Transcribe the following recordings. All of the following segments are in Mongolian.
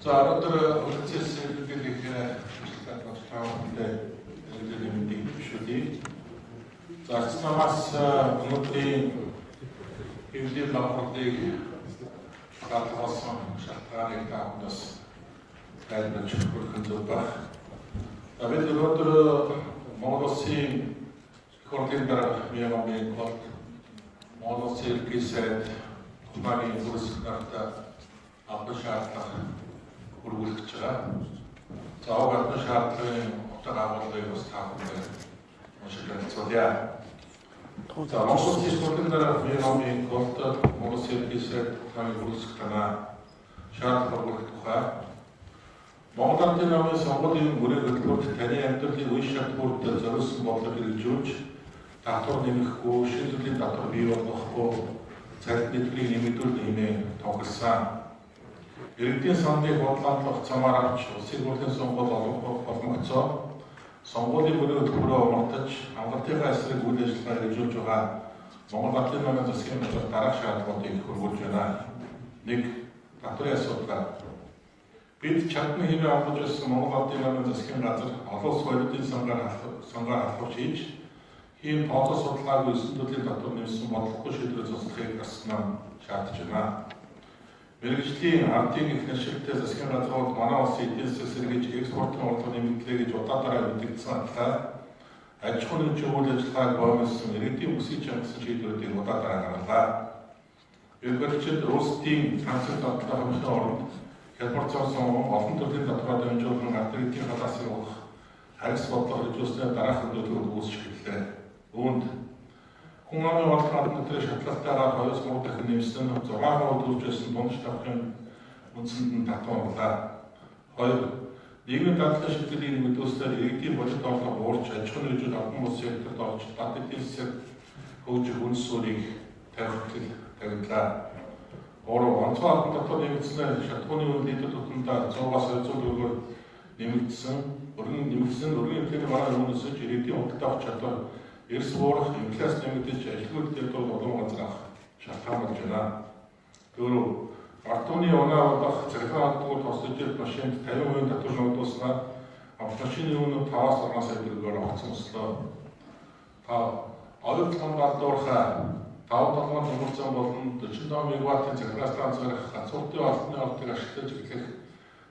За өнөөдөр үлцээс хэлбэрийг таавахтай хэлбэрийн бишүүдийг за цаанаас өнөөдрийн хэвлэл багуудыг даатгасан шалтгааныг таахнаас тайлбарч өгөх зүйл байна. Бид өнөөдөр Монгол Улсын хөрөнгөний дарга Мянмарын гол Монгол Улсын гисэд тухайн бүрс нарта авах шаардлага хүргүүлж байгаа. За авах шаардлагын утга агуулгыг бас таахтай уншиж за Монгол Улсын хөрөнгөний дарга Мянмарын гол Монгол Улсын гисэд тухайн бүрс танаа шаардлага хүргэх тухай Монгол Ардын намын сонгуулийн бүрэг хөтөлбөрт таны амьдралын үе шатгуурд зориулсан бодлого хэрэгжүүлж татвар нэмэхгүй, шийдвэрлэлийн татвар бий болгохгүй, цалин нийтлэгийг нэмэгдүүл нэмээ тохирсон. Иргэдийн сандыг бодлоотлох замаар авч улсын хурлын сонгуул олгогдсон. Сонгуулийн бүрэг хөтөлбөрөөр омартаж хангалттай эсрэг үйл ажиллагаа хэрэгжүүлж байгаа Монгол Ардын намын засгийн газар дараах шаардлагуудыг хөрвүүлж байна. 1. Татварын асуудал. Бид чадны хэвээр амлаж байсан Монгол Ардын намын засгийн газар олон улс болидын сангаар халахуйч хийж ийм тоолох судалгаагүй 9 төрлийн татвар нэмсэн бодлогогүй шийдвэр цуцлахыг гаргаснаа шаардж байна. Мэргэжлийн ардын их нэршилтэй засгийн газрууд манай улсын эдийн засаг сэргийж экспортын орлого нэмэгдлээ гэж удаатараа мэдэгдсэн атгалаа аж ахуйн нэгжийн үйл ажиллагааг боомлсон иргэдийн бүсийг чангасан шийдвэрүүдийг удаатараа гаргалаа. Ерөнхийдөө Улсын транзит бодлого хэмжээний оронд хялбар цонсон олон төрлийн татвараа дамжуулан ард иргэдийн халаасыг олох харьс бодлого хэрэгжүүлснээр дараахан төлөвлөгөөг үүсгэж гэлээ. Үүнд хүн амын олон албан төвийн шатлалтаараа 2-3 дахин нэмсэн 6% төржсэн дундаж тавхын үндсэнд нь татварлаа. 2. Нийгмийн дадлын шийдвэрийг нэмэгдүүлснээр иргэдийн божит орлого уурч аж ахуйн нэгжүүд албан бус секторт орж дад эдийн засаг хөгжих үндэс суурийг тавигдлаа. 3. Онцгой албан татвар нэмэгдснээр шатгууны үйл нийтэд тутамдаа 100-аас 200 төгрөгөөр нэмэгдсэн өргөн эмнэлгийн манай үнэсэж иргэдийн худалдаа авах чадвар эрс буурах инфляц нэмэгдэж ажилгүйд дэвтэр олон газар авах шалтгаан болж байна. 4. Ард түмний унаа болох цахилгаан албаны тусдад машинд 50% татвар ногдуулснаар автомашины үнэ 5-6 сая төгрөгөөр огцсон өслөө. 5. Оюутлан балдуурхай 5-7 тэмүүлсэн болон 45 мегаваттын цахилгаан станц барих гацууртын олонны ордыг ашиглаж эхлэх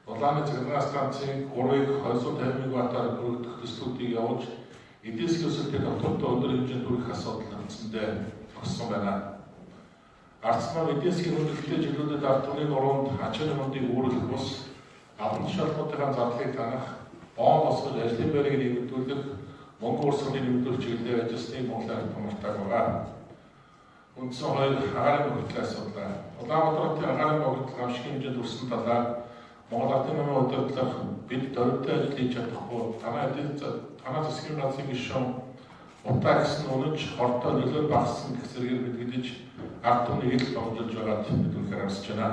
улааны цахилгаан станцын 3-ыг 250 мегаваттаар бүрдэх төслүүдийг явуулж эдийн засгийн өсөлтөд автомобиль өндөр хэмжээнд хүрэх асуудал нөхцөндөө зогссон байна. Ардсан эдийн засгийн хөндлөлтөд жилүүдэд ард түмний нуруунд ачааны хөндийг үүргэх бус албан тушаалуудын зардлыг танах, боон босгож ажлын байрыг нэмэгдүүлэх, мөнгө урсгалыг нэмэгдүүлэх чиглэлээр ажилласны Монгол ард тумартаг байгаа. Үндсэн 2 агаарын богинодлын асуудал. Улаанбаатарын агаарын богинодлын амшигын хэмжээнд өрсөн талаар Монгол Ардын намын удирдлага бид дөрвөлтэй ажил хийж чадахгүй танаа засгийн газрын гишүүн утаа гэсэн үнэнч хортой нөлөө багассан гэх зэргээр мэдгдэж ард түмнийг ил богжуулж байгаад бид үнэхээр харсаж байна.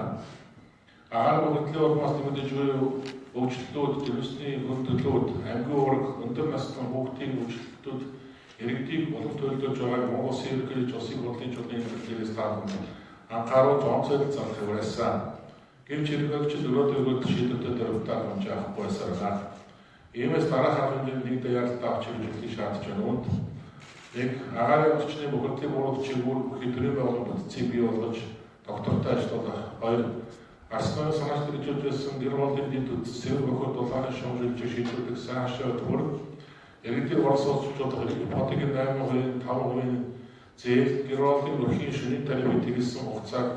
Агаар богинодлын улмаас нэмэгдэж буй өвчлөлтүүд, төрөсний хөндлөлүүд, амьгүй уурга, өндөр насны хүүхдийн өвчлөлтүүд иргэдийг болон төлөвлөж байгааг Монгол Улсын ерөнхийлөгч улсын хурлын чуулганы хэлбэрээс таахад анхааруул онцгой зарах байсан. Гэвч ерөнхийлөгчид өрөөдөө шийдвэртэй дөрөвтэй хэмжээ авахгүй байсаар иймээс дараах арга хэмжээнд нэг даяаралтай авч хэрэгжүүлэхийг шаардж байна. Үүнд 1. Агаарын орчны бохирдлын буруутчийг бүхий төрийн байгууллагын бүтцийг бий болгож доктортой ажиллах. 2. Арсны санаач хэрэгжүүлж байсан гэр бүлийн дэд үтсээр бохирд улааны шуумжуулж шийдвэрлэх сайн хашаа төр иргэдийн оролцоолчдод ипотекийн 8%, 5% зээл гэр бүлийн өрхийн шөнийн тарифыг тэгэлсэн хугацааг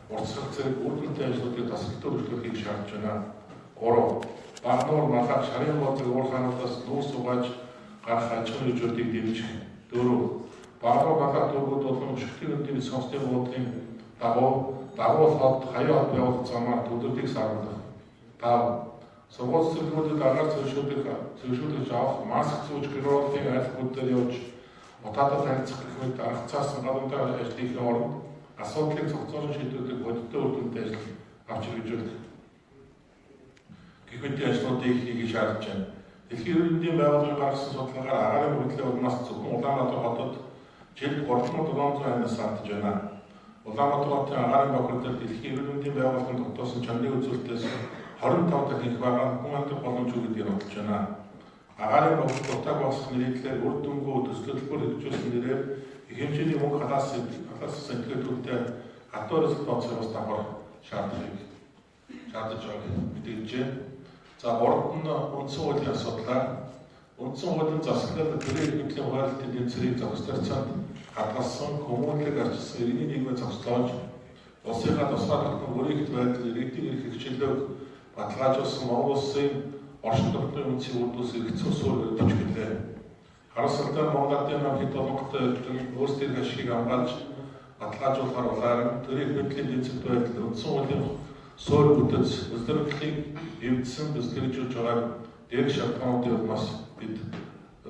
уртсгах зэрэг үйлдвэртэй ажлуудыг тасалбар үйлчлэхийг шаардж байна. 3. Багнуур малгай шарын бодлыг уурхаануудаас нүүрс угааж гарах аж ахуйн нэгжүүдийг дэмжих. 4. Багнуур малгай дүүргүүд болон өшөлтийн өндийн сонсдын буудлын дагуул хот хаяа хот явуулах замаар төлөвлөлтийг саруулах. 5. Сургууль цэцэрлэгүүдэд агаар зөвшөөрлөж авах маск зүүж гэр бүлийн айлтгуудаар явж удаатай танилцах гэх мэт арга цаасан гадуудар ажлын оронд асуудлыг зохицуулан шийдвэрлэх бодиттой үр дүнтэй ажил авч хэрэгжүүлэх гэх мэт ажлуудыг хийх шаардж байна. Дэлхийн эрүүл мэндийн байгууллагын гаргасан судалгаагаар агаарын богинодлын улмаас зөвхөн Улаанбаатар хотод жилд 3700 анаас алдаж байна. Улаанбаатар хотын агаарын бохирдол дэлхийн эрүүл мэндийн байгууллагын тогтоосон чанарын үзүүлэлтээс 25 дахин их байгаа хүмүүст боломж өгдөг явуулж байна. Агаарын богд дутаг босох нэрээр үр дүнгүй төслөлбөр хэрэгжүүлсэн нэрээр их хэмжээний мөнгө халаасан сэнтгэлтүүдтэй хатуур эсрэг тооцоогоос давхар шаардаж байгааг мэдээлжээ. За гуравт нь үндсэн хуулийн асуудлаа. Үндсэн хуулийн засаглал төрийн хэмжээний хуваарлтын тэмцэрийг зохисторцоод хадгалсан хүмүүнлэг арчилсан иргэний нийгмийн зохицлооч улсынхаа тусгай тогтнол бүрийгт байдал иргэдийн эрх хөгжлөөг баталгаажуулсан Монгол улсын орчин тогтнолын үндсийн үрдүс эргэцсэн суурь өгч гэлээ. Харамсалтай Монгол Ардын нам хэд олонхтой өөрсдийн ашигыг хамгаалж баталгаажуулахаар улаан төрийн хэмжээний тэмцэлт байдал үндсэн хуулийн суурь бүтэц өсөлтөлийг эвдсэн бэлтгэжүүлж байгааг дээд шалтгаануудын улмаас бид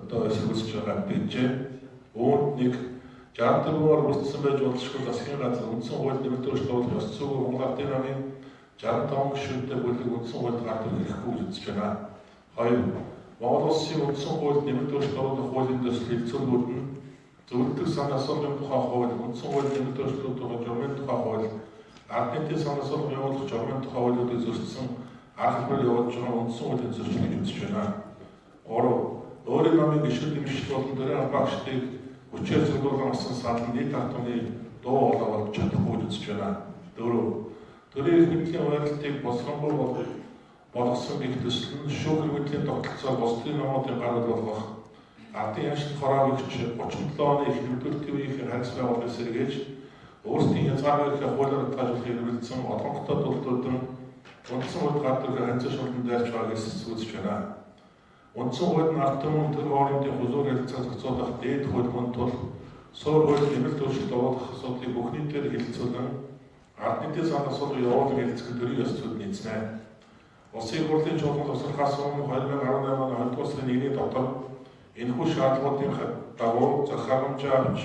одоо эсэргүүцэж байгааг бичээ. Үүнд нэг 64-аар үргэлжлсэн байж болзошгүй засгийн газар үндсэн хууль нэмэлт өөрчлөлт ёс зүйн Монгол Ардын намын 65 гишүүнтэй бүлэг үндсэн хуульд гарч ирэхгүй гэж үзэж байна. 2. Монгол улсын үндсэн хууль нэмэлт өөрчлөлт хуулийн дэслэл хэлцүүлгүүд нь зөвлөлтөг санаа асуулгын тухай хууль, үндсэн хууль нэмэлт өөрчлөлт журмын тухай хууль, ард нийтийн санаа асуулгын явуулах журмын тухай хуулиудыг зөрчсөн арга хэмжээр явуулж байгаа үндсэн хуулийн зөрчлийг үзэж байна. 3. Өөрийн намын гишүүд дэмжлэл болон төрийн хамгаалагчдыг хүчээр зөвлөлт авсан санал нийт ард түмний дуу хоолой болж чадахгүй үзэж байна. 4. Төрийн хэмжээний хуваарлтыг босгонгүй болгосон гэх төсөл нь шүүх хэмжээний тогтолцоо бусдын номуудын гаргал болгох ардын яшил хороогч 37 оны их нэмэлтийн үеийн харьц байгууллагыг сэргээж өөрсдийн хязгаарыг хуулиар хадгалахыг хэрэгжүүлсэн олонхтой төлөвлөлтөд үндсэн хууль гардаг харьцаа шуултанд дайрч байгааг эсэлцүүлж байна. Үндсэн хууль нь ард түмэн төр хоорондын хузуур харилцаа зохицуулах дээд хууль тул суур хууль нэмэлт өөрчлөлт оруулах асуудлыг бүх нийтээр хэлэлцүүлэн ард нийтийн санал асуулгыг явуулах хэлцэх төрийн ёс зүйд нийцнэ. Улсын хурлын чуулган тусалхаас өмнө 2018 оны 2 дугаар сарын 1-ний дотор энэхүү шаардлагуудын дагуу захирамжаа авч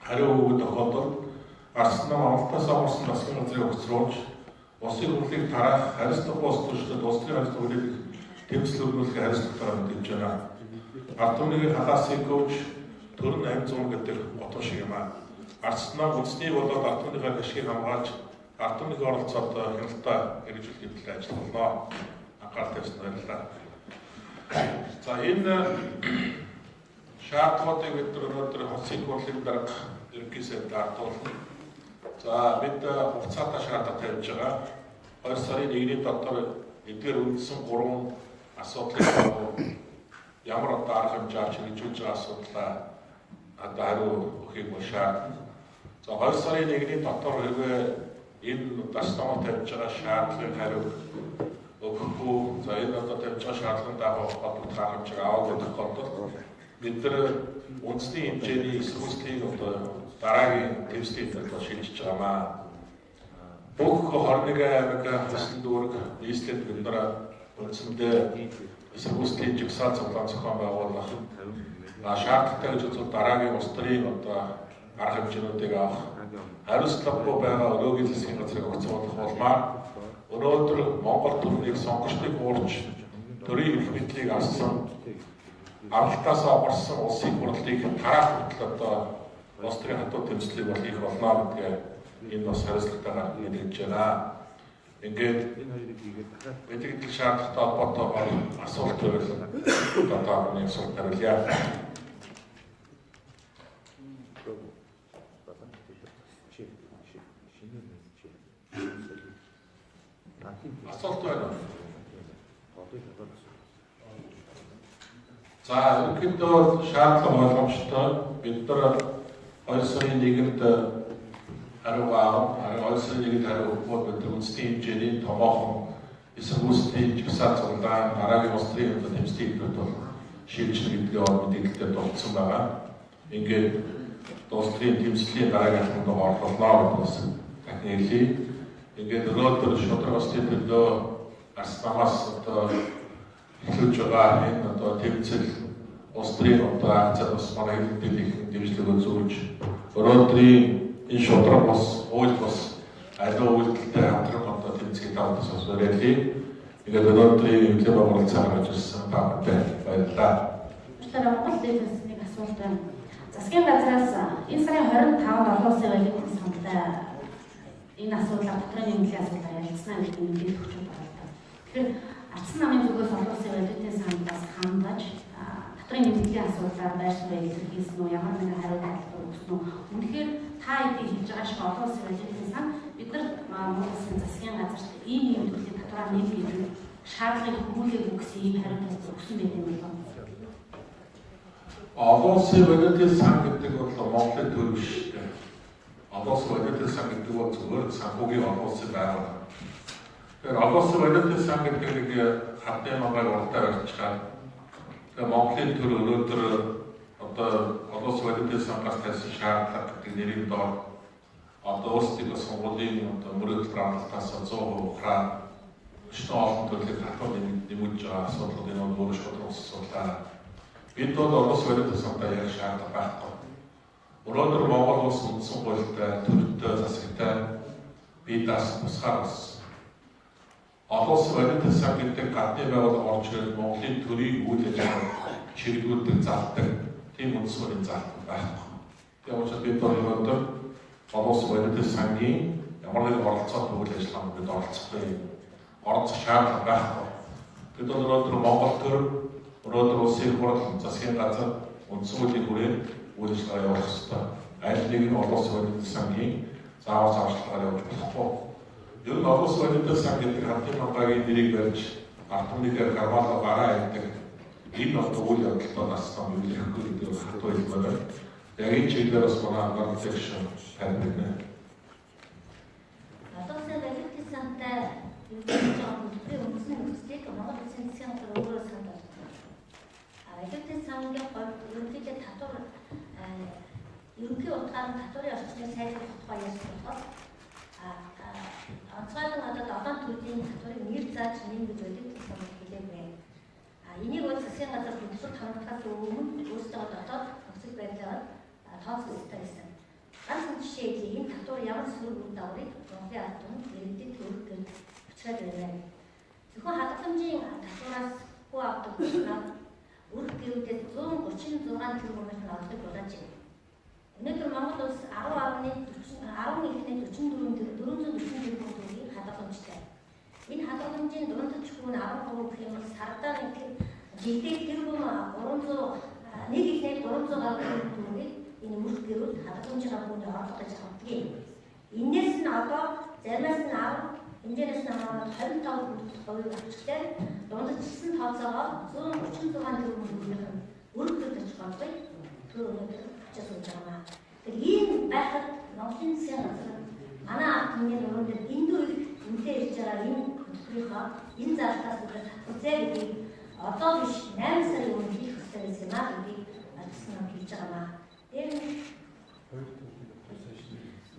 хариу өгөх тохиолдолд ард нам амлалтаас авсан засгийн газрыг огцруулж улсын хурлыг тараах хариуцлага бос туршид улсын хариуцлага хүлээх тэмцэл өргүүлэх хариуцлагатайгаар мэдээж байна. Ард түмнийг халаасыг гүйж төрн амь зүүн гэдэг готоо шиг юм аа. Ард нам үндэсний болоод ард түмний ашигыг хамгаалж ард түмний оролцоод хяналтаа хэрэгжүүлэх төлөө ажиллана. Анхаарал тавьсан баярлалаа. За энэ шаардлагуудыг бид өнөөдөр улсын хурлын дарга ерөнхийдөө даатуулна. За бид хугацаатай шаардлага тавьж байгаа. 2 сарын 1-ний дотор эдгээр үндсэн 3 асуудлыг ямар одоо арга хэмжээ авч хэрэгжүүлж байгаа асуудлаа одоо хариу өгөхийг шаардна. За 2 сарын 1-ний дотор хэрвээ энэ дасгал тавьж байгаа шаардлагыг хариу өгөхгүй, за энэ одоо тавьж байгаа шаардлагын дагуу холбогдох арга хэмжээ аваагүй тохиолдолд бид нар үндэсний хэмжээний эсвэлцлийг одоо дараагийн төвсдийн төлөв шилжиж байгаамаа. Бүх 21 аймаг төсөл дүүрэг нийслэлд бид нар үндсэндээ эсвэлцлийн жигсаал цуглаан зохион байгуулах шаардлагатай гэж үзвэл дараагийн улс төрийн одоо арга хэмжээнүүдийг авах хариуцлагагүй байгаа өрөөгийн засгийн газрыг огцруулах болмаар өнөөдөр Монгол төрнийг сонгогчдыг уурж төрийн эрх мэдлийг авсан амлалтаас орсон улсын хурлыг тараах хүртэл одоо улс төрийн хатуу тэмцлийг бол хийх болно гэдгээ энэ бас хариуцлагатайгаар мэдээж байна. Ингээд бидний шаардлагатай холбоотойгоор асуулт байвал одоо нэг асуулт хариулъя. Асуулт байна. За ерөнхийдөө шаардлага ойлгомжтой бид нар 2 сарын 1-нд хариу авах, 2 сарын 1-нд хариу өгөх бид үндэсний хэмжээний томоохон эсвэлцлийн жигсаал цуглаан дараагийн улс төрийн одоо тэмцлийн хэлбэрт бол шилжих гэдгээ мэдээлэлээр дурдсан байгаа. Ингээд улс төрийн тэмцлийн дараагийн хэмжээнд орлуулнаа гэдгээс дахин хэлье. Ингээд өнөөдөр шудраг улсын төлөө ард намаас одоо эхлүүлж байгаа энэ одоо тэмцэл улс төрийн одоо акцад бас манай хэлбэрийн дэмжлэг үзүүлж өнөөдрийн энэ шудраг бас хууль бас аливаа үйлдэлтэй хамтран одоо тэмцээг тавтас бас барилгыг ингээд өнөөдрийн эвлэг байгууллагын ажилласан таамагтай баярлалаа. Тэгэхээр Монгол дэвсгэрийн нэг асуулт байна. Засгийн газраас энэ сарын 25-нд олон улсын баялагын самтай энэ асуудлаар дотроо нэмлийн асуудлаар ярилцсан гэдэг мэдээлэл өгч байгаа. Тэгэхээр Ардсан намын зүгээс олон улсын аудитын сандаас хандаж дотрын мэдээллийн асуудлаар байр суурийг илэрхийлсэн үү, ямар нэгэн хариу тайлбар өгсөн үү? Үнэхээр та эдийг хийж байгаа шиг олон улсын аудитын санд бид нар Монгол улсын засгийн газарт ийм төлөвлөлтийн татвараа нэг гэж шаардлагыг хүмүүлээг өгсөн ийм хариу тайлбар өгсөн байх юм байна. Олон улсын аудитын сан гэдэг бол Монголын төрөв шүү дээ. Олон улсын аудитын сан гэдэг бол зөвхөн санхүүгийн олон улсын байгууллага. Тэгэхээр олон улсын аудитын сан гэдэг нэг хадны магааг уралдаар орчгаад Монголын төр өнөөдөр одоо олон улсын аудитын сангаас тавьсан шаардлага гэдэг нэрийн доор одоо өөрсдөө сонгуулийн одоо мөрөдөл амлалтаас 100% ухраа өчнөө олон төрлийн татвар нэмэгдэж байгаа асуудлууд энэ бол өөрөө шууд усуулаа. Бид бол олон улсын аудитын сангад яг шаардлага байхгүй. Өнөөдөр Монгол улс үндсэн хуультай, төрөлтэй, засагтай бие даасан тусгаар болсон. Олон улсын аудитын сан гэдэг гадны байгууллага орж ирээд Монголын төрийн үйл ажиллагааг чиглүүлдэг, залдаг тийм үндсэн хуулийн залтан байхгүй. Тийм учраас бид бол өнөөдөр олон улсын аудитын сангийн ямар нэгэн оролцоотой үйл ажиллагаанд бид оролцох шаардлага байхгүй. Бид бол өнөөдөр Монгол төр өнөөдөр улсын хурал засгийн газар үндсэн хуулийн хүрээнд үйл ажиллагаа явуулах ёстой. Аль нэг нь олон улсын аудитын сангийн заавар зааварчилгаагаар явуулж болохгүй. Ер нь олон улсын аудитын сан гэдэг хадны хамгаагийн нэрийг барьж ард түмнийгээ гаргаалаа гараа ярьдаг энэ одоо үйл явдалтай настай үйлрэхгүй гэдэг нь хатуу хэлбэр. Яг энэ чиглэлээр бас манай анхаарал шин тавьдаг. Одоо сайн аудитын сантай юу гэж байгаа хөтөлбөрийн үндсэн нөхцөлийг Монгол Улсын засгийн газар өөрөө санд болгосон. Аудитын сангийн хувьд ерөнхийдөө татвар ерөнхий утгаар татварын орчныг сайжруулах тухай ярьж болохоор онцгойлон одоо 7 төрлийн татварыг нэр зааж нэм гэж аудитын санд хэлээгүй. Энийг бол засгийн газар хөтөлбөр хамгаалахаас өмнө өөрсдөө дотоод нөхцөл байдлаар тооцох хэрэгтэй байсан. Ганц жишээ энэ татвар ямар сөрөг үр дагаврыг Монголын ард түмэнд иргэдэд төрөх гэж учраад байна. Зөвхөн хадгаламжийн татвараас хүү авдаг байна. Үрх гэрүүдэд 136 тэрбумын олдог болооч. Өнөөдөр Монгол улс 10.44 төгрөгийн хадгаламжтай. Энэ хадгаламжийн дундаж хүн 13 гэх юм бол сардаа жилдээ тэрбум 300 гаруй төгрөгийг энэ үрх гэрүүд хадгаламжийн хүний орлого гэж авдаг. Инээс нь одоо заримаас нь 10 хэмжээс нь 25% авчтай дундажсан тооцоогоор 136 тэрбум төгрөгийн үрх гэрд очих болтой. Тэр өнөөдөр ачаас үүж байгаа. Тэгэхээр ийм байхад Монголын засгийн газар манай ард түмний өрөөнд эндүү үнэтэй ирж байгаа энэ хөтөлбөрийнхөө энэ залтаас бид татварзээ гэдгийг одоо биш 8 сарын өмнө хийх хэрэгтэй байсан юм аа гэдгийг альцсан хийж байгаа. Тэр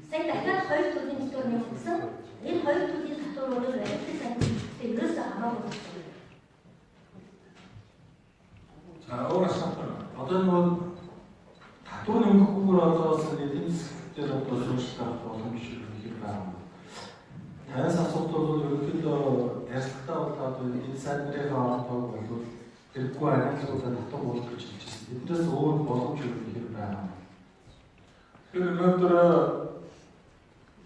сайн дахиад 2 төрлийн татвар нэмэгдсэн. Энэ 2 төрлийн татвар бол аудитын сангийн ерөөсөө хамаагүй. За өөрөөр хэлбэл Одоо нэг татвар нэмэхгүйгээр одоо эдийн засгаар одоо шүүмжлэх боломж их байна. Танаас асуулт бол ерөнхийдөө ярилцлагатай бол одоо энэ сайн нэрийн оролцоог бол хэрэггүй анализуудад татвар болох гэж хэлж байна. Эндээс өөр боломж их байна. тэр өнөөдөр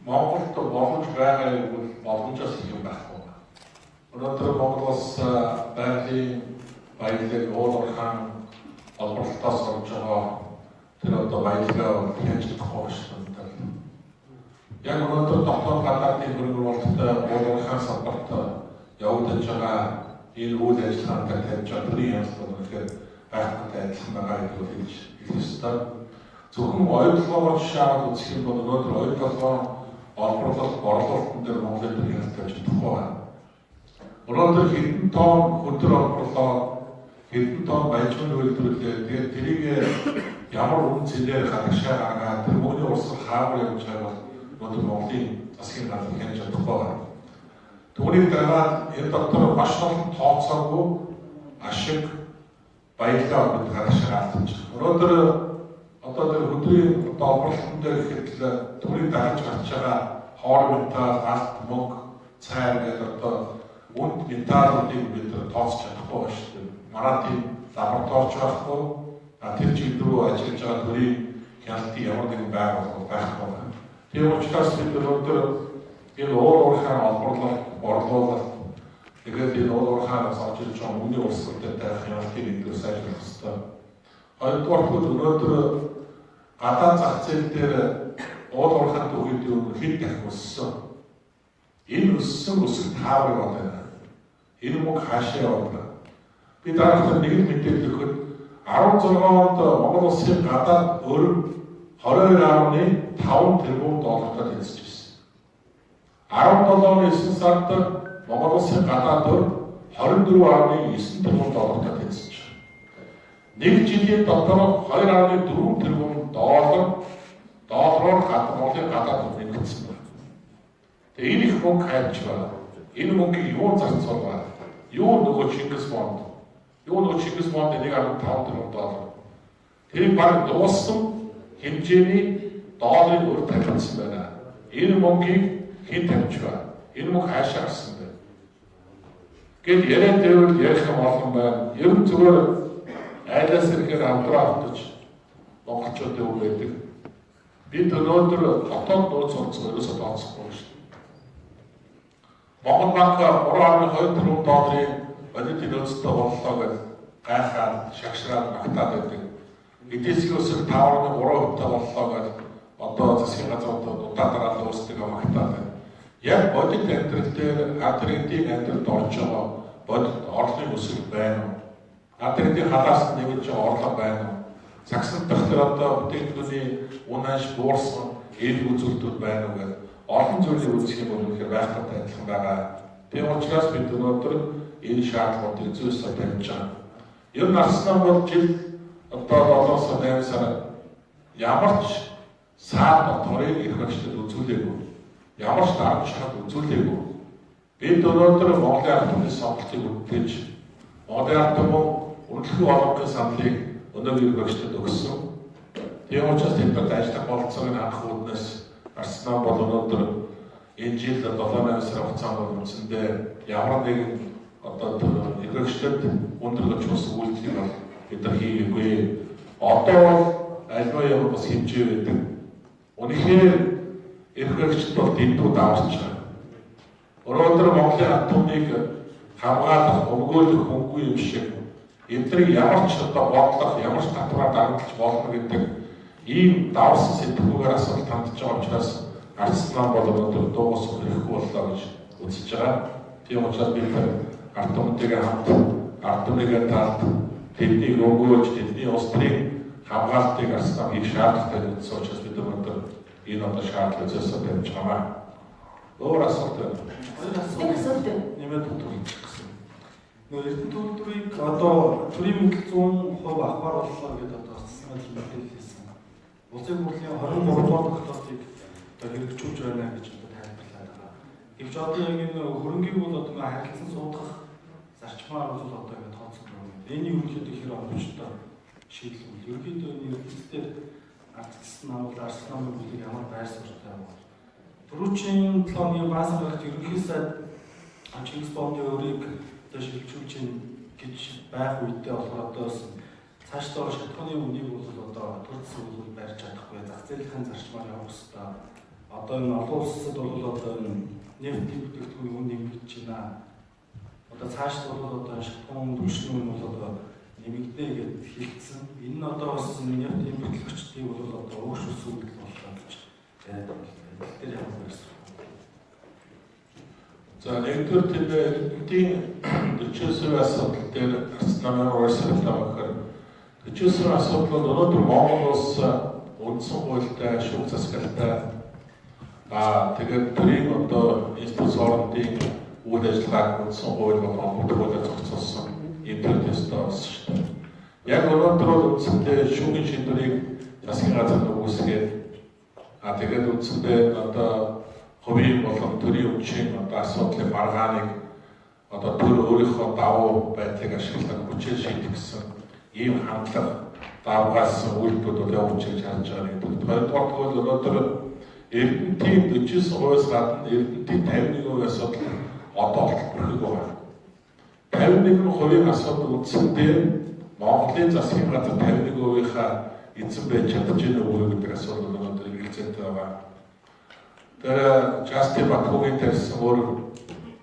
Монголд боломж байгаа юм боломжоос их юм байхгүй. Өнөөдөр Монгол улс байгалийн баялаг уулархан олборлолтоос орж байгаа тэр одоо баялагаа хийж чадахгүй шүү дээ. Яг өнөөдөр дотоод гадаадын хөрөнгө оруулалттай уулархан салбарт явагдаж байгаа энэ үйл ажиллагаанд тавьж байгаа төрийн хяналтууд үнэхээр байхтай адилхан байгаа гэдгийг хэлж ёстой. Зөвхөн ойлгоомж шаард үзэх юм бол өнөөдөр ойлгоом олборлолт борлуулалтын дээр Монголын төрийн хяналт тавьж чадахгүй байна. Өнөөдөр хэдэн тонн өдөр олборлоо хэдэн тонн баяжмын үйлдвэрлэлээ тэгээд тэрийг ямар үн цэнээр хадагшаа гаргаад тэр мөнгөний урсгал хаавар явж байгаа бол өнөөдөр Монголын засгийн газар хянаж чадахгүй байна. Түүнийг дагаад энэ доктор маш олон тооцоогүй ашиг баялгаа бид хадагшаа алдаж байна. Өнөөдөр одоо тэр хөдөөний олборлолтын дээр ихэд төрийн дарж гарч байгаа хоормонтой алт мөнгө цайр гэдэг одоо үнд металлуудыг бид тооцож чадахгүй байна шүү дээ. Манай тийм лабораторич байхгүй, тэр чиглэл рүү ажиллаж байгаа төрийн хяналтын ямар нэгэн байгууллага байхгүй байна. Тийм учраас бид өнөөдөр энэ уурхайн олборлолт, борлуулалт Тэгээд энэ уурхаанаас орж ирж байгаа өмнө улсуудтай тайх ялтыг эндээс сайжруулах хэрэгтэй. Хоёрдугаар нь өнөөдөр гадаад зах зээл дээр уурхаанд өгөөд хэд дахин өссөн. Энэ өссөн өсөлт таавар байна. Энэ мөнгө хаашаа явна. Би дараагийн нэг мэдээлэл өгөхөд 16 онд Монгол улсын гадаад өрөм 22.5 тэрбум доллартай хэлсэн байсан. 17 оны 9 сард Монгол улсын гадаад өрөм 24.9 тэрбум доллартай хэлсэн чинь. Нэг жилийн дотор 2.4 тэрбум доллараар Монголын гадаад өрөм нэмэгдсэн байна. Тэгээ энэ их мөнгө хайж байна. Энэ мөнгийг юу зарцуул байна? Юу нөгөө Чингис бонд? Юу нөгөө Чингис бонд 1.5 тэрбум доллар. Тэр баг дууссан хэмжээний долларын өр тавьсан байна. Энэ мөнгийг хэн тавьж байна? Энэ мөнгө хаашаа гарсан бэ? Гэт яриад байвал ярих юм олон байна. Ер нь зүгээр айлаас ирэхээр хамтраа автаж монголчуудын үг байдаг. Бид өнөөдөр хотод нууц онцгой ерөөсөө тооцохгүй шүү дээ. Монгол банк 3.2 тэрбум долларын валютын нөөцтэй боллоо гэж гайхаад шагшраад магтаад байдаг. Эдийн засгийн өсөлт 5.3% боллоо гэж одоо засгийн газрууд удаа дуустдаг магтаад байна. Яг бодит амьдрал дээр хадрын амьдралд орж байгаа бодит орлогын өсөлт байна уу? Хадрын халаас нэмж орлого байна уу? Сагсан дахь тэр одоо бүтээгдэхүүний унааш буурсан эл үзүүлэлтүүд байна уу гэдэг олон зүйлийг үзэх юм бол үнэхээр байхтай адилхан байгаа. Тийм учраас бид өнөөдөр энэ шаардлагуудыг зөөсөө тавьж байгаа. Ер нь арснаа бол жил одоо 7-8 сар ямар ч саад доторыг эрх баригчдад үзүүлээгүй. Ямар ч дарга шахад үзүүлээгүй. Бид өнөөдөр Монголын ард түмний сонголтыг үтгэж Монголын ард түмэн үнэлэхгүй болгохын саналыг өнөөдөр эрх баригчдад өгсөн. Тийм учраас тэднэрт ажиллах болцоог нь анх үүднээс Арснаа бол өнөөдөр энэ жил 7-8 сар хугацаанд бол үндсэндээ ямар нэгэн одоо эрхлэгчдэд өндөрлөж болсон үйлдэлийг бол бид нар хийгээгүй. Одоо альва ямар бас хэмжээ байдаг. Үнэхээр эрхлэгчд бол дэндүү даварч байгаа. Өнөөдөр Монголын ард түмнийг хамгаалах, өмгөөлөх хөнггүй юм шиг эднийг ямар ч одоо бодлого, ямар ч татвараар дарамтлаж болно гэдэг ийм давсан сэтгэхүйгээр асуулт хандж байгаа учраас Арслан бол өнөөдөр дуус хэрэггүй боллоо гэж үзэж байгаа. Тийм учраас бид ард түмэнтэйгээ хамт ард түмнийгээ талд тэдний өгөөж тэдний улс төрийн хамгаалтыг Арслан хийх шаардлагатай гэсэн учраас бид өнөөдөр энэ одоо шаардлага зөөсөө тавьж байгаа. Өөр асуулт байна. Нэмээд төлөвлөсөн. Нөгөө Эрдэнэ төлөвлөрийг одоо төрийн мэдл 100% авахар боллоо гэдэг одоо асуулт хэлсэн. Улсын хурлын 23 дугаар тогтоолтыг одоо хэрэгжүүлж байна гэж одоо тайлбарлаад байгаа. Гэвч одоо яг энэ хөрөнгийг бол одоо харилцан суудах зарчмаар бол одоо ингэ тооцох юм. Энийг ерөнхийдөө ихэр оновчтой шийдэл үйл. Ерөнхийдөө энэ эрдэнэсээр ардчилсан намууд арслан намын бүлэг ямар байр суурьтай байна. Түрүүчийн 7 оны бааз гарагт ерөнхий сайд Чингис бондын өрийг одоо шилжүүлж гэж байх үедээ болохоор одоо цаашдаа шатхууны үнийг бол одоо төрөлсөн үйлдэл барьж чадахгүй зах зээлийн зарчмаар явах хэрэгтэй. Одоо энэ олон улсад бол одоо энэ нефтийн бүтээгдэхүүний үн нэмэгдэж байна. Одоо цаашд бол одоо шатхуун түвшний үн бол одоо нэмэгдэнэ гэж хэлсэн. Энэ нь одоо бас нефтийн импортлогчдыг бол одоо өөрчлөсөн үйлдэл боллоо гэж яриад байна. Тэр ямар байсан. За нэгдүгээр тэдний 49% асуудал дээр Арслан уурсалтай байхаар 49% асуудал бол өнөөдөр Монгол улс үндсэн хуультай, шүүх засгалтай тэгээд төрийн одоо институт орнуудын үйл ажиллагааг үндсэн хууль болон хуулиар зохицуулсан интернеттэй болсон шүү дээ. Яг өнөөдөр бол үндсэндээ шүүхийн шийдвэрийг засгийн газар үүсгээд тэгээд үндсэндээ одоо хувийн болон төрийн өмчийн одоо асуудлын маргааныг одоо төр өөрийнхөө давуу байдлыг ашиглан хүчээр шийдэх гэсэн ийм хандлага давгаасан үйлдэлүүд явуулж харж байгаа нэг. Хоёрдугаар нь өнөөдөр Эрдэнэтийн 49%-аас гадна Эрдэнэтийн 51% асуудал одоо бүрхэг байна. 51% асуудал үндсэндээ Монголын засгийн газар 51%-ийнхаа эзэн байж чадж байгаа үгүй гэдэг асуудал өнөөдөр хэрэгцээтэй байгаа. Тэр Justin Butler-ийн тавьсан өөр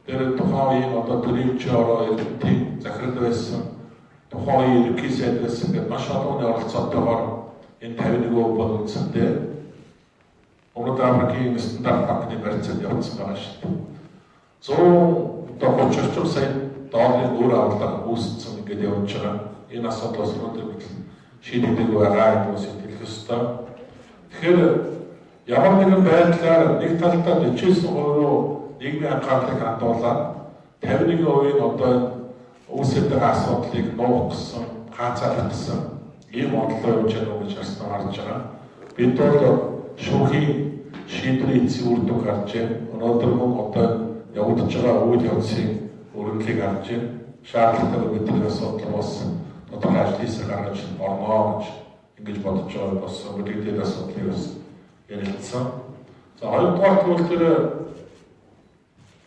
Тэр тухайн үеийн одоо төрөвчөөрөө эрдэмтдийн захирал байсан тухайн үеийн ерөнхий сайдаас ингээд маш олон оролцоотойгоор энэ 51% бол үндсэндээ Өмнөд Африкийн стандарт банкны барьцаанд явуулсан байгаа шүү дээ. 130 сая долларын үр авалга үүссэн ингээд явж байгаа. Энэ асуудлаас өнөөдөр шийдэгдэх байгаа гэдэг үсэд хэлэх ёстой. Тэгэхээр ямар нэгэн байдлаар нэг талдаа 49% руу нийгмийн анхаарлыг хандуулаад 51% одоо үүсэж байгаа асуудлыг нуух гэсэн, хаацаалах гэсэн ийм бодлоо явж байгаа гэж харж байгаа. Бид бол шүүхийн шийдвэрийн эцсийн үр дүн гарч байна. Өнөөдөр мөн одоо явагдаж байгаа үйл явдлын өрнөлийг харж байна. Шаардлагатай бидний асуудал бас тодорхой ажил хийсээр гаргаж орно гэж ингэж бодож байгаа бас бидний асуудлыг бас ярилцсан. За хоёрдугаар төлөвлөлтөөр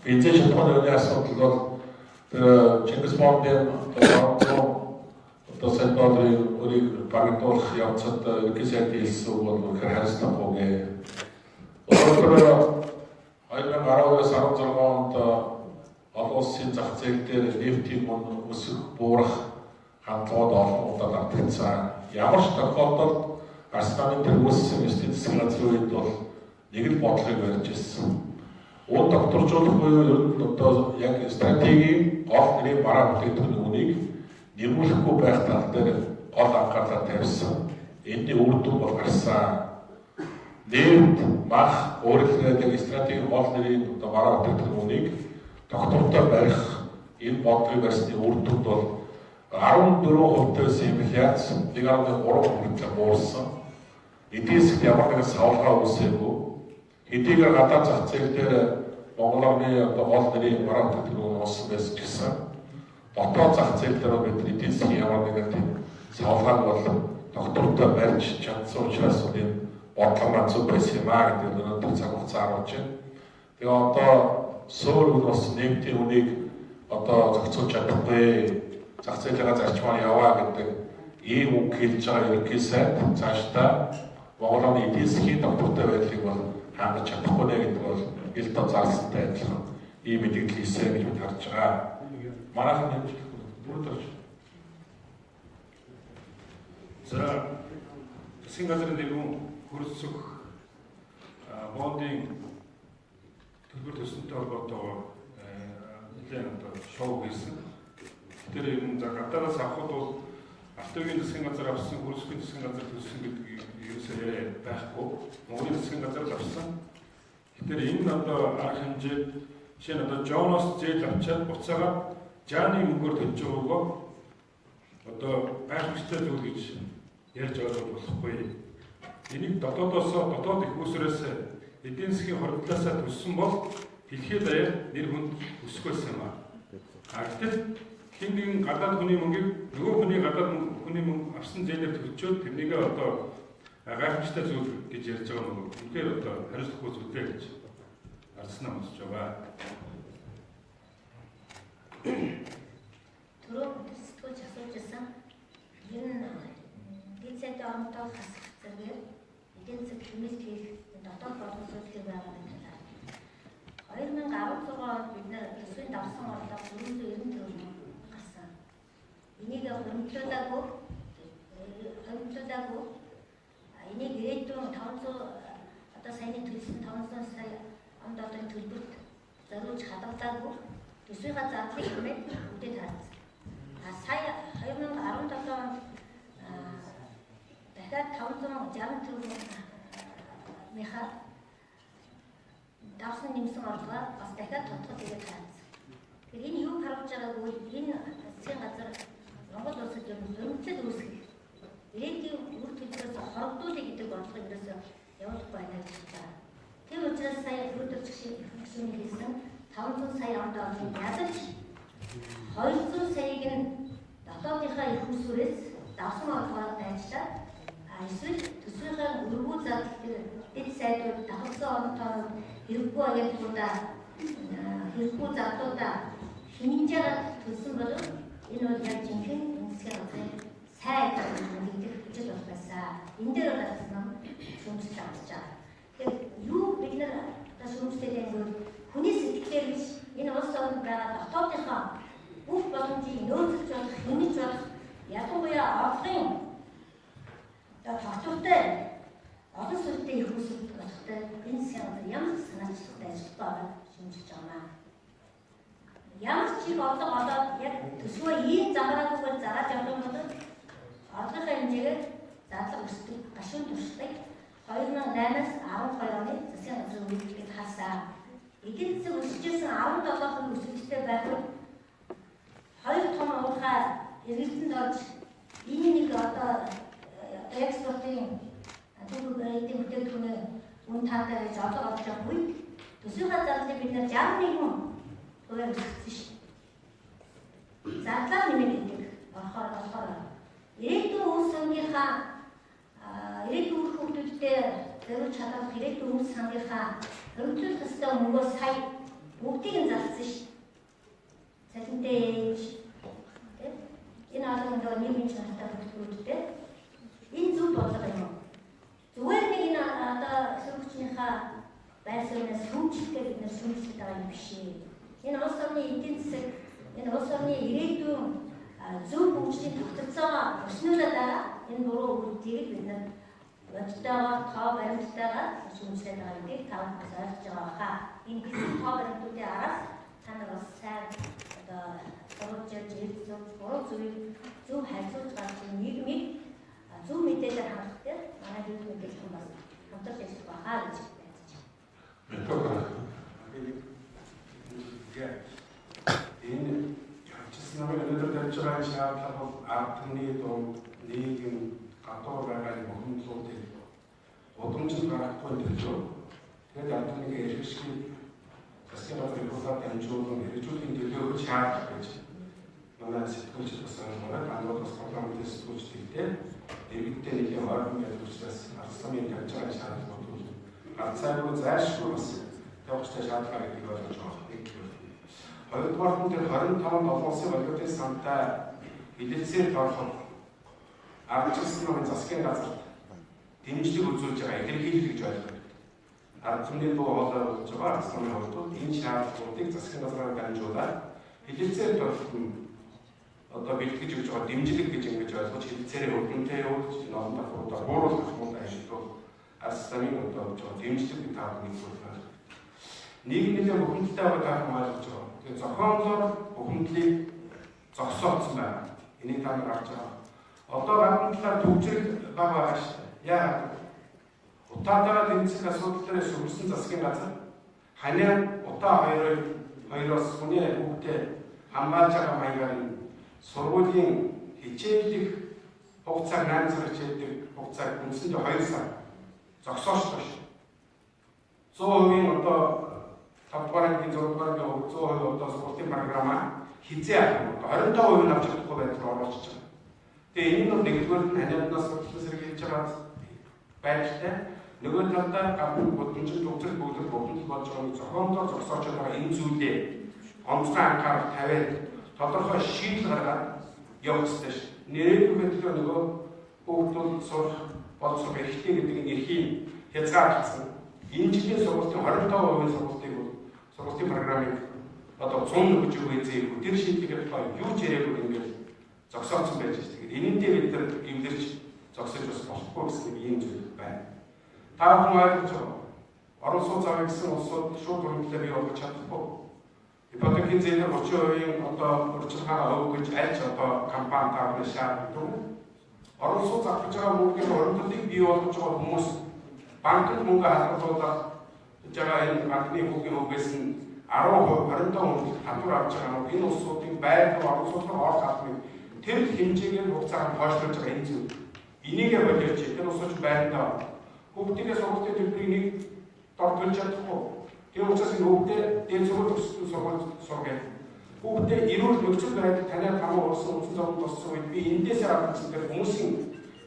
бензин шатны асуудал бол Чингис Бондын одоо сайн долларын өрийг багтуулах явцад ерөнхий сайд хэлсэн үг бол үнэхээр хариуцлагагүй. Өөрөөр 2012-аас 16 онд олон улсын зах зээл дээр нефтийн мөн өсөх буурах хандлагууд олон удаа давтагдсан. Ямар ч тохиолдолд Арсланы тэргүүлсэн эсдийн засгийн газрын үед бол нэг л бодлогыг барьж ирсэн. Уул докторжуулах буюу одоо яг стратегийн гол нэрийн бараа бүтээгдэхүүний үнийг нэмүүлэхгүй байх тал дээр гол анхаарлаа тавьсан. Энэний үр дүн бол гарсан. Нефт, мах, өөрөлдөө яг стратегийн гол нэрийн одоо бараа бүтээгдэхүүний үнийг тогтвортой барих энэ бодлогыг барьсны үр дүн бол 14%-аас инфляц 1.3% хүртэл буурсан. Эдийн засгт ямар нэгэн савлгаа үүсээгүй. Хэдийгээр гадаад зах зээл дээр Монгол орны одоо гол нэрийн бараа бүтээгдэхүүн олсон байсан ч гэсэн дотоод зах зээл дээр бид эдийн засгийн ямар нэгэн тийм савлгааг бол доктортой барьж чадсан учраас энэ бодлого маань зөв байсан юм аа гэдэг нь өнөөдөр цаг хугацаа харуулж байна. Тэгээ одоо суур бас нефтийн үнийг одоо зохицуулж чадахгүй, зах зээлээ зарчмаар яваа гэдэг ийм үг хэлж байгаа ерөнхий сайд цаашдаа Монгол орны эдийн засгийн доктортой байдлыг бол хангаж чадахгүй нэ гэдэг бол ил тоо зарлсантай адилхан ийм мэдээлэл хийсэн гэж бид харж байгаа. Манайхан нэмж бүрдэж. За засгийн газрын нэгэн хөрсөх бондын төлбөр төсөнтэй холбоотойгоор нэлээд одоо шоу хийсэн. Тэр юм за гадаадаас авахд бол автогийн засгийн газар авсан, хөрсөхийн засгийн газар төссөн гэдэг ерөөсөө яриа байхгүй. Монголын засгийн газар авсан. Тэр энэ одоо арга хэмжээ жишээ нь одоо Жоноос зээл авчаад буцаага Жааны мөнгөөр төлж байгаагаа одоо гайхамшигтай зүйл гэж ярьж байгаа болохгүй. Энийг дотоод их усрээс эдийн засгийн хоригдлаасаа төлсөн бол хэлхий даяар нэр хүнд өсөх байсан юм аа. Гэтэл хин нэгэн гадаад хүний мөнгийг нөгөө хүний гадаад хүний мөнгө авсан зээлээр төлчөөд тэрнийгээ одоо гайхамшигтай зүйл гэж ярьж байгаа нөгөө үнээр одоо хариуцлагагүй зүйлээ гэж арснаа сонсож байгаа. Түрүү сэтгүүлч асуужсэн энэ дэцэд оронтой хасах зэрэг эдийн засаг хэмжээнд хийх дотоод бодлогыг байгаа юм байна. 2016 онд бид нэр төсвийн давсан орлого 490 төгрөг гарсан. Энийг хөрөнгөлөөдөөгүй энийг ирээдүйн 500 одоо саяны төлсөн 500 сая ам долларын төлбөрт зориулж хадгалаагүй төсвийнхаа зардлыг хэмээн үдээд харсан. Сая 2017 онд дахиад 560 төгрөг мэха давсан нэмсэн орлогоо бас дахиад тодтол ирээд харсан. Тэгэхээр энэ юу харуулж байгааг бол энэ засгийн газар Монгол улсад юм зөвхөн үүсгэх ирээдүйн үр төлбөрөөс хорогдуулах гэдэг бодлого ерөөсөө явуулах байна гэж байна. Тэр учраас сая өдөр чигшин хэлсэн 500 сая ам долларын ядаж 200 саяг нь дотоодынхаа их усүрээс давсан орлогоор дайчлаад эсвэл төсвийнхаа өргүү зардал тэр дэд сайдууд давхсан оронтойроо хэрэггүй агентуудаа хэрэггүй зардуудаа хинжээр төлсөн бол энэ бол яг жинхэнэ үндэсгийн газрын сайн гэдэг хүчил болох байсан. Энэ дээр бол асуусан шүүмжлэл авч байгаа. Тэгэхээр юу бид нар шүүмжлэл хийгээд хүний сэтгэлээр биш энэ улс орнд байна. Ямар ч их орлого олоод яг төсвөө ийм замраагүйгээр зараад явах бол орлогын хэмжээгээр задлага өсдөг гашуун туршлагыг 2008-аас 12 оны засгийн газрын үйлдвэрлэлд хаасан. Эдийн засаг өсөжсэн 17% өсөлттэй байхад хоёр том уурхай эргэлтэнд орж энэ нэг одоо экспортын төгөг эдийн бүтээгдэхүүний үн таатай гэж орлого олж авах үед төсвийн зардлыг бид нэр 61% өсгсөн шүү. Зардлага нэмээд идэг болохоор ирээдүйн үс сангийнхаа ирээдүйн үр хөвгүүдтэй зориулж чадах ирээдүйн үс сангийнхаа хөрвүүлэх ёстой мөнгөө сая бүгдийг нь зарцсан шүү. Цалинтай ээж энэ алганд нийгмийн чанартай бүтээгдэхүүнтэй энэ зөв бодлого юм уу? Зүгээр нэг энэ одоо сөрөгчнийхаа байр сууриас сүмжлэхдээ бид нэр сүмжлээд байгаа юм биш ээ. Энэ улс орны эдийн засаг, энэ улс орны ирээдүйн зөв хөгжлийн тогтолцоогоо өснөөлөд байгаа энэ буруу үгдийг бид нэр бодтойгоор тоо баримттайгаар сүмжлээд байгаа гэдгийг та бүхэн ойлгож байгаа хаа. Энэ бизнес тоо баримтуудын араас та нар бас сайн одоо сурвалж ирж буруу зүйлийг зөв хайцуулж байгаа нийгмийг зөв мэдээлэлээр хангах дээр манай зөв мэдээлэл бас хамтарч ажиллах байхаа гэж найдаж байна. Энэ явчихсан намайг өнөөдөр тавьж байгаа шаардлага бол ард түмний дунд нийгэм гадуур байгаа бохомдлуудыг удамжил гаргахгүй төлөө тэгээд ард түмний эрхшгийг засгийн газрын хуулиар дамжуулан хэрэгжүүлэхийн төлөө шаардлага гэж манай сэтгүүлч бас манай гандууд бас програмын сэтгүүлчдтэй дэргэдтэй нэгэн ойрхон байдаг учраас ард түмний тавьж байгаа шаардлага бол ард цайгүй зайлшгүй бас явахтай шаардлага гэдгийг ойлгож байгаа. Хоёрдугаар нь 25-нд олон улсын боловсролын сантай хилэлцээр ороход ардчилсан намын засгийн газарт дэмжлэг үзүүлж байгаа илэрхийлэл гэж ойлгодог. Ард түмний дуу хоолой болж байгаа ард түмний хувьд энэ шаардлагуудыг засгийн газраар дамжуулаад хилэлцээр ороход одоо бэлтгэж өгч байгаа дэмжлэг гэж ингэж ойлгож хилэлцээрээ өргөнтэй явуулж ноон дахуудаа бууруулах юм ажиглал ард түмний одоо дэмжлэг таах нэг зүйл. Нийгмийн бүхэндээ байгаа ойлгож байгаа. Зохиолоор бүхэндлийг зогсооцсон байна. Энийг та нар харж байгаа. Одоо гадна талаар төвчрэл байгаа шүү дээ. Яагаад? Утаатайгаа тэмцэх асуудал дээр сүрсэн засгийн газар ханиа утаа хоёроос хүний хүүхдээ хамгаалж байгаа маягаар сургуулийн хичээлдэх хугацааг 8 сар хичээлдэг хугацааг үндсэндээ 2 сар зогсоочтой шүү. 100% одоо 5-р 6-р 100% одоо спортын програмаа хизээ авах 25% авч чадахгүй байдлаар оруулж байгаа. Тэгээ энэ нь нэгдүгээр нь ханиаднаас бодлого сэргийлж байгаа байдалтай нөгөө талдаа гадны бодомжит төвчл бүгд бодомжит болж байгаа зохиолдоор зогсоож байгаа энэ зүйлээ онцгой анхаарал тавиад тодорхой шийдэл гаргаад явах ёстой ш. Нэрийн хөдөлгөөн нөгөө хүүхдүүд сурах боловсрол эрхтэй гэдэг нь эрхийн хязгаарлагдсан. Энэ жилийн сургуулийн 25% сургуулийн програмыг одоо 100 гэж юу гэж тэр шийдэлээр юу ч яриаггүй ингээд зогсооцсон байж байгаа. Тэгэхээр энэнтэй бид нар эвлэрч зогсож бас болохгүй гэсэн ийм зүйл байна. Та бүхэн ойлгож байгаа. Орон сууц авъя гэсэн улсууд шууд хөрөнгөлөө бий болгож чадахгүй. Ипотекийн зээлээр 30% одоо урьдчилгаанаа өг гэж альч одоо компани таавар шаарддаг. Орон сууц авч байгаа мөнгөний хөрөнгөлийг бий болгож байгаа хүмүүс банкнд мөнгө хадгалуулаад жагаа энэ банкны хүүгийн үгээс нь 10% 25% татвар авч байгаа нь энэ улсуудын байр орон сууцны орох албаны тэр хэмжээгээр хугацааг хойшлуулж байгаа энэ зүйл. Энийгээ бодож тэр улсууч байртаа хүүхдийн сургуулийн төлбөрийг нэг дор төлж чадахгүй. Тэр учраас энэ хүүхдээ дээр сургууль сургая. Хүүхдээ эрүүл нөхцөл байдал танай хамаа улсын үндсэн зовлон туссан үед би эндээсээ авсан тэр хүмүүсийн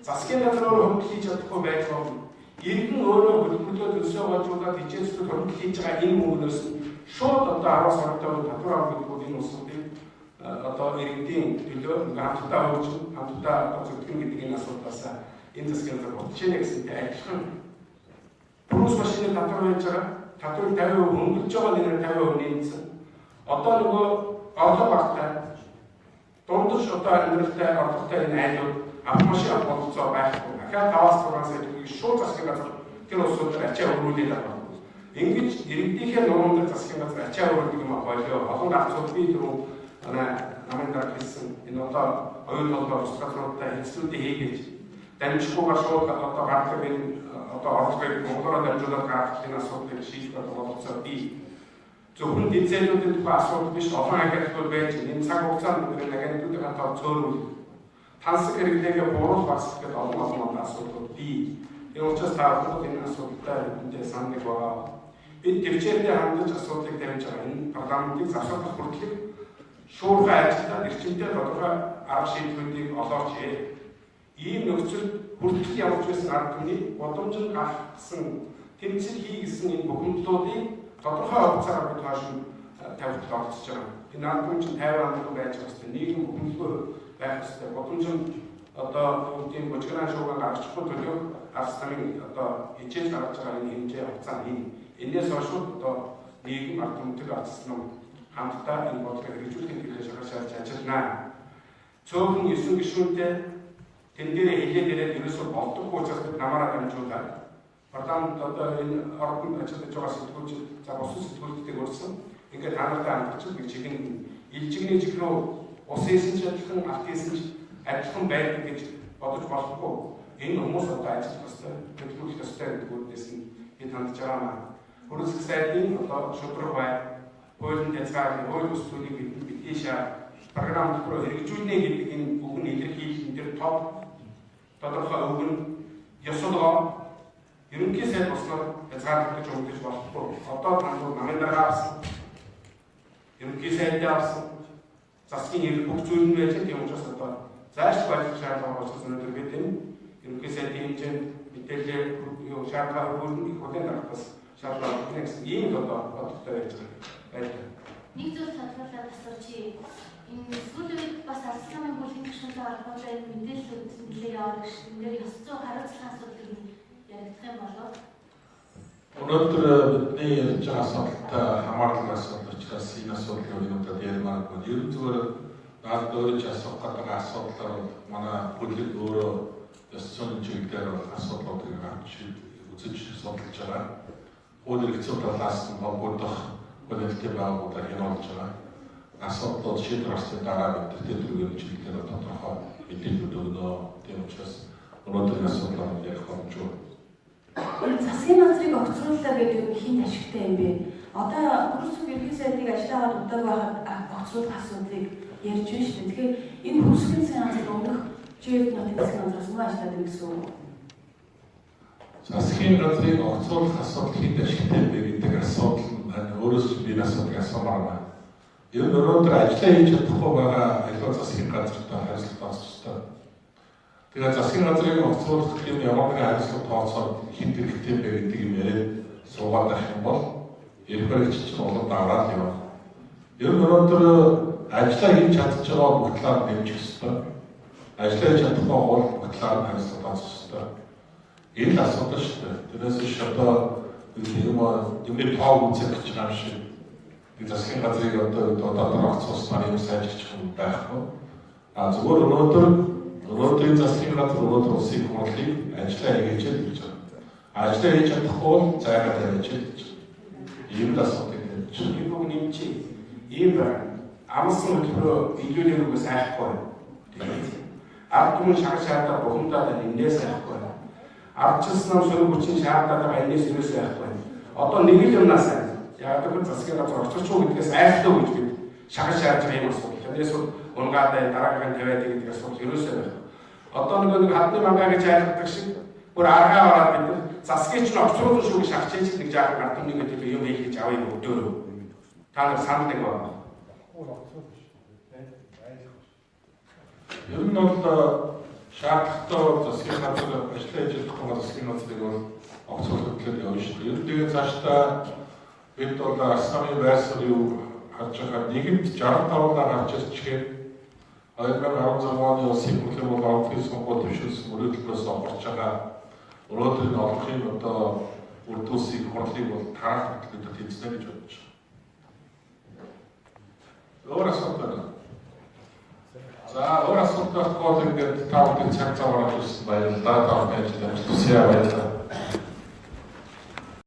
засгийн газраар хөнгөлж хийж чадахгүй байх нь иргэн өөрөө хөдөлгөөлөд өсөө гожуулаад хичээлсүүд хөнгөлж хийж байгаа энэ мөнгнөөс шууд одоо 10-20% татвар авах гэдэг энэ улсуудын одоо иргэдийн төлөө хамтдаа хөгж хамтдаа зөвлөх гэдэг энэ асуудлаас энэ засгийн газар бодчихно гэсэнтэй адилхан Брус машины татвар байж байгаа. Татварыг 50% хөнгөлж байгаа нэрээр 50% нэмсэн. Одоо нөгөө орлого багтай дундаж одоо амьдралтай орлоготой энэ айлууд автомашин болцоо байхгүй. Дахиад 5-6 сая төгрөгийг шууд засгийн газар тэр улсуудаар ачаа өргүүлээд авах. Ингэж иргэдийнхээ нурамдаг засгийн газар ачаа өргөдөг юм болоо. Олон гарцууд би түрүү намын дараа хэлсэн энэ одоо оюун толгой ус газруудтай хэвлэлүүдийг хийгээж дамжихгүйгээр шууд одоо гардаг энэ одоо орлогыг Монголоор дамжуулаад гаргах энэ асуудлыг шийдэх боломжтой би зөвхөн дизелүүдийн тухай асуудал биш олон агентууд байж энэ цаг хугацаанд бид агентуудын хатаа цөөрүүл тансаг хэрэглээгээ бууруулах бас гэдэг олон асуудлууд бий. Энэ учраас та бүхэн энэ асуудалтай үүнтэй санал байгаа. Бид төвчээртэй хандаж асуудлыг тавьж байгаа. Энэ парламентыг засварлах хүртэлийг шуурхай ажиллаад эрчимтэй тодорхой арга шийдвэрүүдийг олооч. Ийм нөхцөл хүртэл явж байсан арга түмний боломжит гаргасан тэмцэл хийгсэн энэ бухимдлуудыг тодорхой хугацаагаар бид хаашин тавьж оролцож байгаа. Энэ арга түмэн чинь 50 онд байж байгаа хэвээр нийгэм бухимдал байх хэвээр боломжит одоо тийм бочгран шуугаа гаргачихгүй төлөв арс намын одоо хичээж гаргаж байгаа энэ хэмжээ хугацаанд энэс хойш одоо нийгэм арга түмэнтэй арцсан хамтдаа энэ бодлогыг хэрэгжүүлэхэд хэлж шахаж ажиллана. Цөөхөн 9 гишүүнтэй тэн дээрээ хэлээд ирээд ерөөсөө болдоггүй учраас бид намаараа дамжуулаад парламент одоо энэ ордонд ажиллаж байгаа сэтгүүлч за босоо сэтгүүлчдийг өрсөн ингээд танартай хамтарч нэг чихэн илжигний чих рүү ус хийсэн ч адилхан алт хийсэн ч адилхан байдаг гэж бодож болохгүй. Энэ хүмүүс одоо ажиллах ёстой, төлөвлөх ёстой гэдэг үгнээс нь бид хандж байгаа. Хөрөлсөх сайдын одоо шудраг бай, хуулийн хязгаарлалт, хууль бус зүйлийг бидний шаа програм руу хэрэгжүүлнэ гэдэг энэ үгэн илэрхийлэл дээр тодорхой үгэн ёсолгоо ерөнхий сайд босноор хязгаарлалт гэж өгдөж болохгүй. Одоо танд намын дараа авсан ерөнхий сайд авсан засгийн нэр бүх зүйл нь байж тийм учраас одоо зааш байх шаардлага учраас өнөөдөр бид энэ ерөнхий сайдын хэмжээнд мэдээлэл юу шаардлага бүрэн их хөдөлгөөн гаргахаас шаардлага гэсэн ийм одоо бодолтой байж байгаа. Нэг зүйл тодруулаад асуучих. Энэ сүүлийн бас алсын намын бүлгийн гишүүнтэй холбоотой мэдээлэлүүд нэлээд яваад гэж нэр ёс зүйн хариуцлага асуудлыг яригдах юм болов. Өнөөдөр бидний ярьж байгаа асуудалтай хамаарлын асуудал учраас энэ асуудлыг өнөөдөр ярмааргүй. Ер нь зүгээр наад өөрөж асуух гэдэг асуудлаар бол манай бүлэг өөрөө ёс зүйн чиглэлээр бол асуудлуудыг авч үзэж судалж байгаа. Хууль эрхцүү талаас нь холбогдох хөлөлтэй байгууллагуудаар хянуулж байгаа. Асуудлууд шийдвэр гарсны дараа бидэртэй төрийн чиглэлээр тодорхой мэдээлэлүүд өгнө. Тийм учраас өнөөдрийн асуудлаар ярих боломжгүй. Энэ засгийн газрыг огцрууллаа гэдэг нь хин ашигтай юм бэ? Одоо хөрсөг ерхий сайдыг ажиллагаад удааг байхад огцруулах асуудлыг ярьж байна шүү дээ. Тэгэхээр энэ хөрсгийн засгийн газар өмнөх ЖФ нотын засгийн газраас муу ажиллаад байна гэсэн үг. Засгийн газрыг огцруулах асуудал хин ашигтай бэ гэдэг асуудал нь өөрөөс би асуудыг асуумаар байна. Ер нь өнөөдөр ажиллаа хийж чадахгүй байгаа аливаа засгийн газартай харилцах тооцоолтой. Тэгээд засгийн газрыг огцруулах юм ямар нэгэн харилцах тооцоод хэн хэрэгтэй бэ гэдэг юм яриад суугаад байх юм бол эрх баригч чинь улам давраад явна. Ер нь өнөөдөр ажиллаа хийж чадж байгаа бүтлээр нэмчих ёстой. Ажиллаа хийж чадахгүй бол бүтлээр харилцах тооцох ёстой. Энэ л асуудал шүү дээ. Тэрээс биш одоо юм тоог үзэх гэж байгаа юм шиг. Засгийн газрыг одоо огцруулснаар юм сайжирч байхгүй. Зүгээр өнөөдрийн засгийн газар өнөөдөр улсын хурлыг ажиллаа хийж гэж байна. Ажиллаа хийж чадахгүй бол зайгаа тавьж гэж. Ийм л асуудал гэж. Энэ бүгд нэмчи. Ийм амсан хөтөлбөрөөр илүүлээрээс айхгүй. Ард түмэн шаардлага бухимдаад энэс айхгүй. Ардчилсан сөрөг хүчин шаардлага энэс юус айхгүй. Одоо нэг л юмнаас яг тэр засгийн газар орчуулж гэдгээс айхтаа гэж бид шахаж шаарж байгаа юм асуудал. Тэрнээс унгаатай дараагийн тавиад гэдэг асуудал юусаа байх. Одоо нэг хадны мангаа гэж айлгадаг шиг бүр аргаа ороод бид засгийн ч огцруулсан шүү гэж шахаж хийж нэг жаахан ард түмний гэдэг юм хийх гэж авъя өдөөрөө. Та нар санал нэг байна. Ер нь бол шаардлагатай засгийн газар ажиллаж чадахгүй засгийн газрыг бол огцруулах гэхээр явна шүү дээ. Ер нь тэгээд цаашдаа бид бол Арсланы байр суурийг харж байгаа нийгэмд 65-аар гарч ирчихээ 2016 оны улсын хурлын бол ордын сонгуульд төвшүүлсэн мөрөөдлөөс орж байгаа өнөөдрийн олонхын одоо урд улсын хурлыг бол таах хөтөлбөрөд хийснэ гэж бодож байна. Өөр асуудал. За өөр асуудал бол ингээд та бүхэн цаг зав гаргаж ирсэн баярлалаа. Та бүхэн ажил амжилт хүсье баярлалаа.